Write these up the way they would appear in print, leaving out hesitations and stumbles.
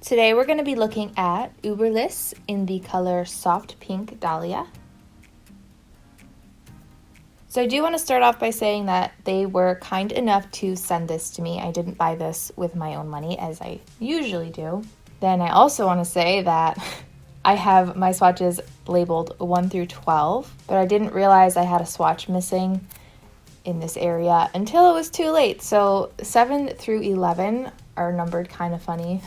Today we're going to be looking at Uberliss in the color Soft Pink Dahlia. So I do want to start off by saying that they were kind enough to send this to me. I didn't buy this with my own money as I usually do. Then I also want to say that I have my swatches labeled 1 through 12, but I didn't realize I had a swatch missing in this area until it was too late. So 7 through 11 are numbered kind of funny.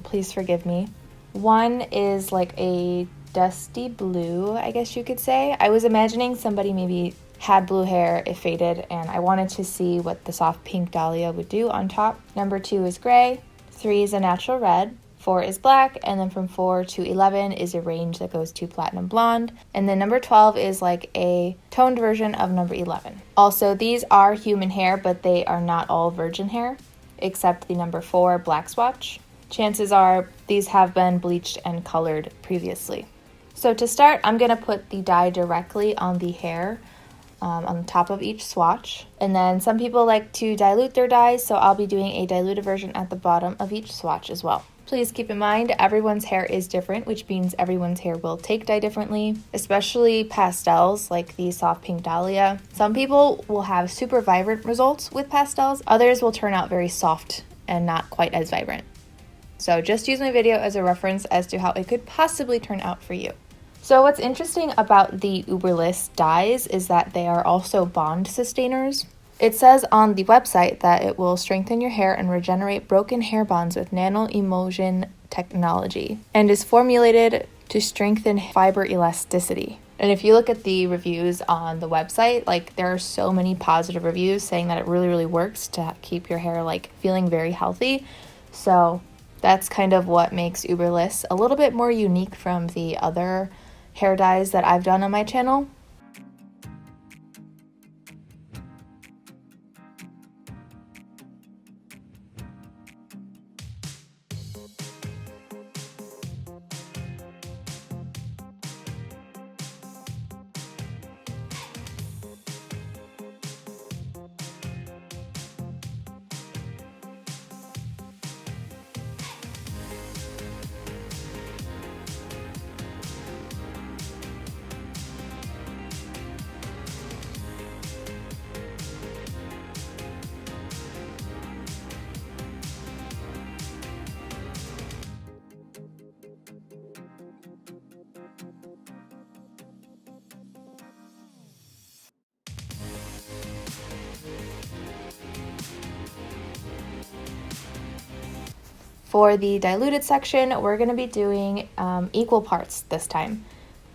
Please forgive me. 1 is like a dusty blue, I guess you could say. I was imagining somebody maybe had blue hair, it faded, and I wanted to see what the soft pink Dahlia would do on top. Number 2 is gray, 3 is a natural red, 4 is black, and then from 4 to 11 is a range that goes to platinum blonde. And then number 12 is like a toned version of number 11. Also, these are human hair, but they are not all virgin hair, except the number 4 black swatch. Chances are these have been bleached and colored previously. So to start, I'm going to put the dye directly on the hair on the top of each swatch. And then some people like to dilute their dyes, so I'll be doing a diluted version at the bottom of each swatch as well. Please keep in mind, everyone's hair is different, which means everyone's hair will take dye differently, especially pastels like the soft pink Dahlia. Some people will have super vibrant results with pastels, others will turn out very soft and not quite as vibrant. So just use my video as a reference as to how it could possibly turn out for you. So what's interesting about the Uberliss dyes is that they are also bond sustainers. It says on the website that it will strengthen your hair and regenerate broken hair bonds with nano-emulsion technology and is formulated to strengthen fiber elasticity. And if you look at the reviews on the website, like there are so many positive reviews saying that it really works to keep your hair like feeling very healthy. So that's kind of what makes Uberliss a little bit more unique from the other hair dyes that I've done on my channel. For the diluted section, we're going to be doing equal parts this time.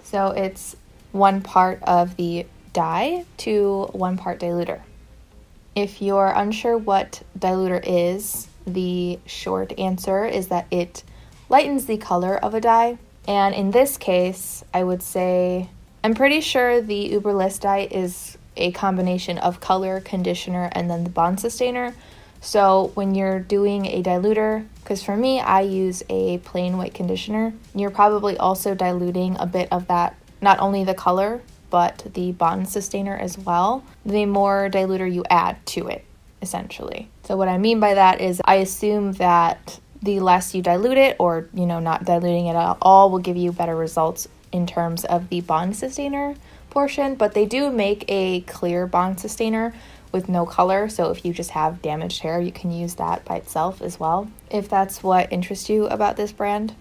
So it's 1 part of the dye to 1 part diluter. If you're unsure what diluter is, the short answer is that it lightens the color of a dye. And in this case, I would say, I'm pretty sure the Uberliss dye is a combination of color, conditioner, and then the bond sustainer. So when you're doing a diluter, because for me, I use a plain white conditioner, you're probably also diluting a bit of that, not only the color, but the bond sustainer as well. The more diluter you add to it, essentially. So what I mean by that is I assume that the less you dilute it, or not diluting it at all, will give you better results in terms of the bond sustainer portion, but they do make a clear bond sustainer with no color, so if you just have damaged hair, you can use that by itself as well, if that's what interests you about this brand.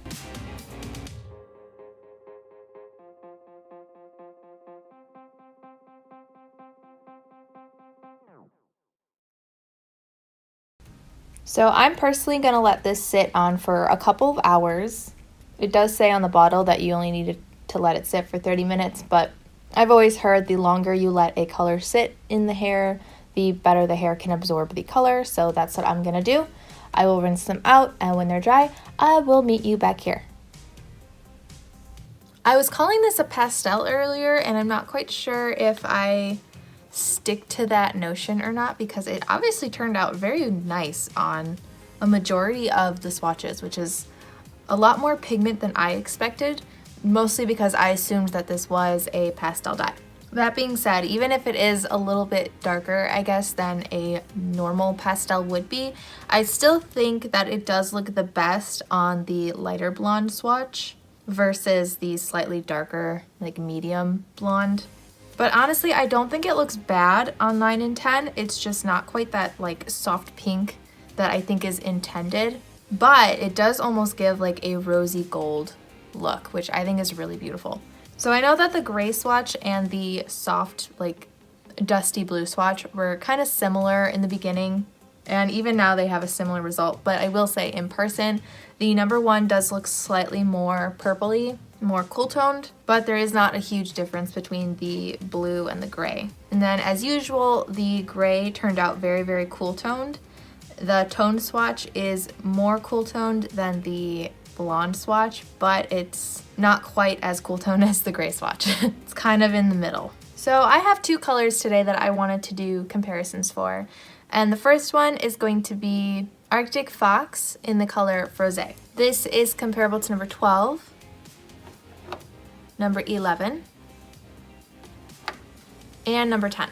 So I'm personally going to let this sit on for a couple of hours. It does say on the bottle that you only need to let it sit for 30 minutes, but I've always heard the longer you let a color sit in the hair, the better the hair can absorb the color, so that's what I'm gonna do. I will rinse them out, and when they're dry, I will meet you back here. I was calling this a pastel earlier, and I'm not quite sure if I stick to that notion or not, because it obviously turned out very nice on a majority of the swatches, which is a lot more pigment than I expected, mostly because I assumed that this was a pastel dye. That being said, even if it is a little bit darker, I guess, than a normal pastel would be, I still think that it does look the best on the lighter blonde swatch versus the slightly darker, like medium blonde. But honestly, I don't think it looks bad on 9 and 10. It's just not quite that like soft pink that I think is intended. But it does almost give like a rosy gold look, which I think is really beautiful. So I know that the gray swatch and the soft, like dusty blue swatch were kind of similar in the beginning, and even now they have a similar result, but I will say in person, the number 1 does look slightly more purpley, more cool toned, but there is not a huge difference between the blue and the gray. And then as usual, the gray turned out very, very cool toned. The tone swatch is more cool toned than the blonde swatch, but it's not quite as cool toned as the gray swatch. It's kind of in the middle. So I have 2 colors today that I wanted to do comparisons for. And the first one is going to be Arctic Fox in the color Frosé. This is comparable to number 12, number 11, and number 10.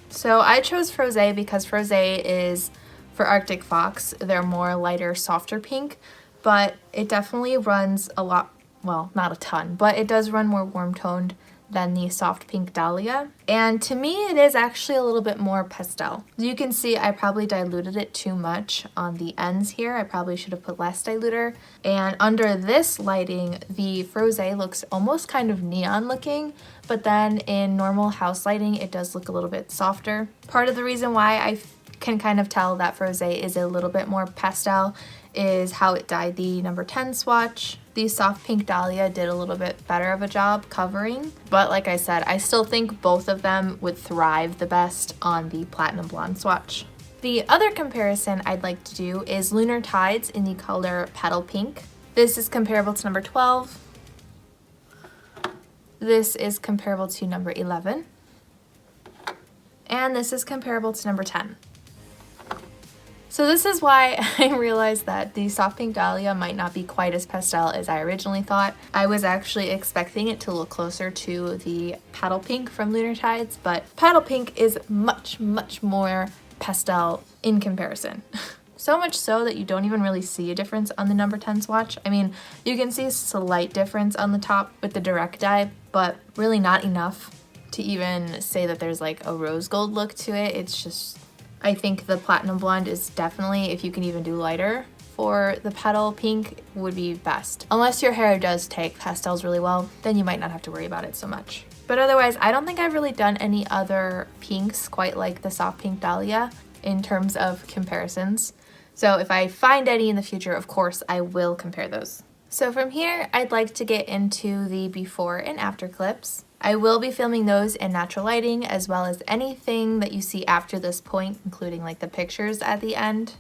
So I chose Frosé because Frosé is for Arctic Fox. They're more lighter, softer pink, but it definitely runs a lot, well, not a ton, but it does run more warm toned than the soft pink Dahlia. And to me, it is actually a little bit more pastel. As you can see, I probably diluted it too much on the ends here. I probably should have put less diluter. And under this lighting, the Frosé looks almost kind of neon looking, but then in normal house lighting, it does look a little bit softer. Part of the reason why I can kind of tell that Frosé is a little bit more pastel is how it dyed the number 10 swatch. The soft pink Dahlia did a little bit better of a job covering, but like I said, I still think both of them would thrive the best on the platinum blonde swatch. The other comparison I'd like to do is Lunar Tides in the color Petal Pink. This is comparable to number 12. This is comparable to number 11. And this is comparable to number 10. So this is why I realized that the soft pink Dahlia might not be quite as pastel as I originally thought. I was actually expecting it to look closer to the Petal Pink from Lunar Tides, but Petal Pink is much, much more pastel in comparison. So much so that you don't even really see a difference on the number 10 swatch. I mean, you can see a slight difference on the top with the direct dye, but really not enough to even say that there's like a rose gold look to it. It's just, I think the platinum blonde is definitely, if you can even do lighter for the Petal Pink, would be best. Unless your hair does take pastels really well, then you might not have to worry about it so much. But otherwise, I don't think I've really done any other pinks quite like the soft pink Dahlia in terms of comparisons. So if I find any in the future, of course, I will compare those. So from here, I'd like to get into the before and after clips. I will be filming those in natural lighting, as well as anything that you see after this point, including like the pictures at the end.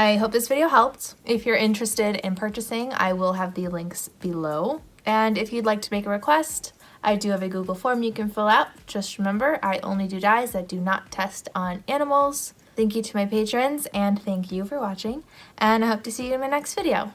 I hope this video helped. If you're interested in purchasing, I will have the links below. And if you'd like to make a request, I do have a Google form you can fill out. Just remember, I only do dyes that do not test on animals. Thank you to my patrons, and thank you for watching, and I hope to see you in my next video.